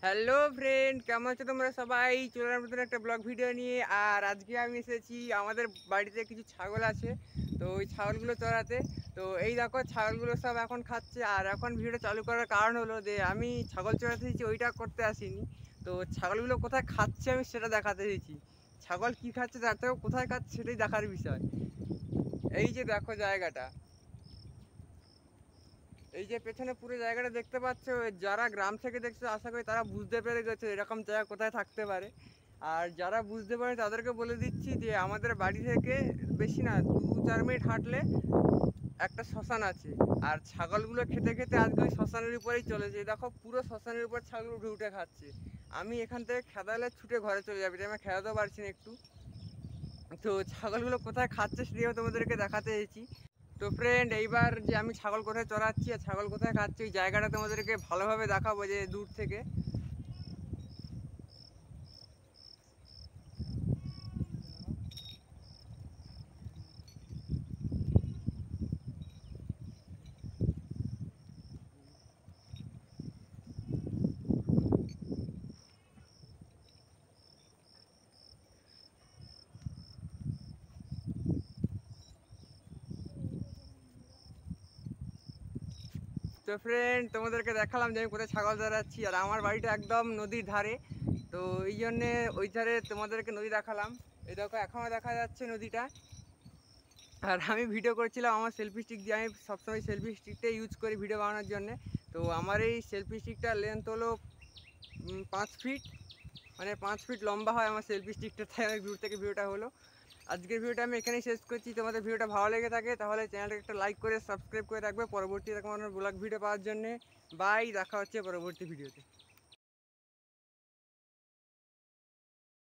Hello friend, কেমন আছো তোমরা সবাই? চলে এলাম নতুন একটা ব্লগ ভিডিও নিয়ে। আর আজকে আমি এসেছি, আমাদের বাড়িতে কিছু ছাগল আছে, তো ওই ছাগলগুলো চড়াতে। তো এই দেখো ছাগলগুলো সব এখন খাচ্ছে। আর এখন ভিডিওটা চালু করার কারণ হলো যে আমি ছাগল চড়াতে এসেছি, ওইটা করতে আসিনি। তো ছাগলগুলো কোথায় খাচ্ছে আমি সেটা দেখাতে এসেছি। ছাগল কি খাচ্ছে তার থেকেও কোথায় খাচ্ছে সেটাই দেখার বিষয়। এই যে দেখো জায়গাটা, এই যে পেছনে পুরো জায়গাটা দেখতে পাচ্ছ, যারা গ্রাম থেকে দেখছো আশা করি তারা বুঝতে পেরে গেছে এরকম জায়গা কোথায় থাকতে পারে। আর যারা বুঝতে পারে তাদেরকে বলে দিচ্ছি যে আমাদের বাড়ি থেকে বেশি না 2-4 মিনিট হাঁটলে একটা শ্মশান আছে। আর ছাগলগুলো খেতে খেতে আজকে ওই শ্মশানের উপরেই চলেছে। দেখো পুরো শ্মশানের উপর ছাগল উঠে উঠে খাচ্ছে। আমি এখান থেকে খেদালে ছুটে ঘরে চলে যাবে, আমি খেদাতেও পারছি না একটু। তো ছাগলগুলো কোথায় খাচ্ছে সেটাও তোমাদেরকে দেখাতে এসেছি। তো ফ্রেন্ড, এইবার যে আমি ছাগল কোথায় চড়াচ্ছি আর ছাগল কোথায় খাচ্ছি ওই জায়গাটা তোমাদেরকে ভালোভাবে দেখাবো যে দূর থেকে। তো ফ্রেন্ড, তোমাদেরকে দেখালাম যে আমি কোথায় ছাগল চড়াচ্ছি। আর আমার বাড়িটা একদম নদীর ধারে, তো এই জন্যে ওই ধারে তোমাদেরকে নদী দেখালাম। এই দেখো এখনও দেখা যাচ্ছে নদীটা। আর আমি ভিডিও করছিলাম আমার সেলফি স্টিক দিয়ে। আমি সবসময় সেলফি স্টিকটাই ইউজ করি ভিডিও বানানোর জন্যে। তো আমার এই সেলফি স্টিকটার লেন্থ হলো 5 ফিট, মানে 5 ফিট লম্বা হয় আমার সেলফি স্টিকটা। তাই অনেক দূর থেকে ভিডিওটা হলো। আজকের ভিডিওটা আমি এখানেই শেষ করছি। তোমাদের ভিডিওটা ভালো লেগে থাকে তাহলে চ্যানেলটাকে একটা লাইক করে সাবস্ক্রাইব করে রাখবে পরবর্তী এরকম ব্লগ ভিডিও পাওয়ার জন্যে। বাই, দেখা হচ্ছে পরবর্তী ভিডিওতে।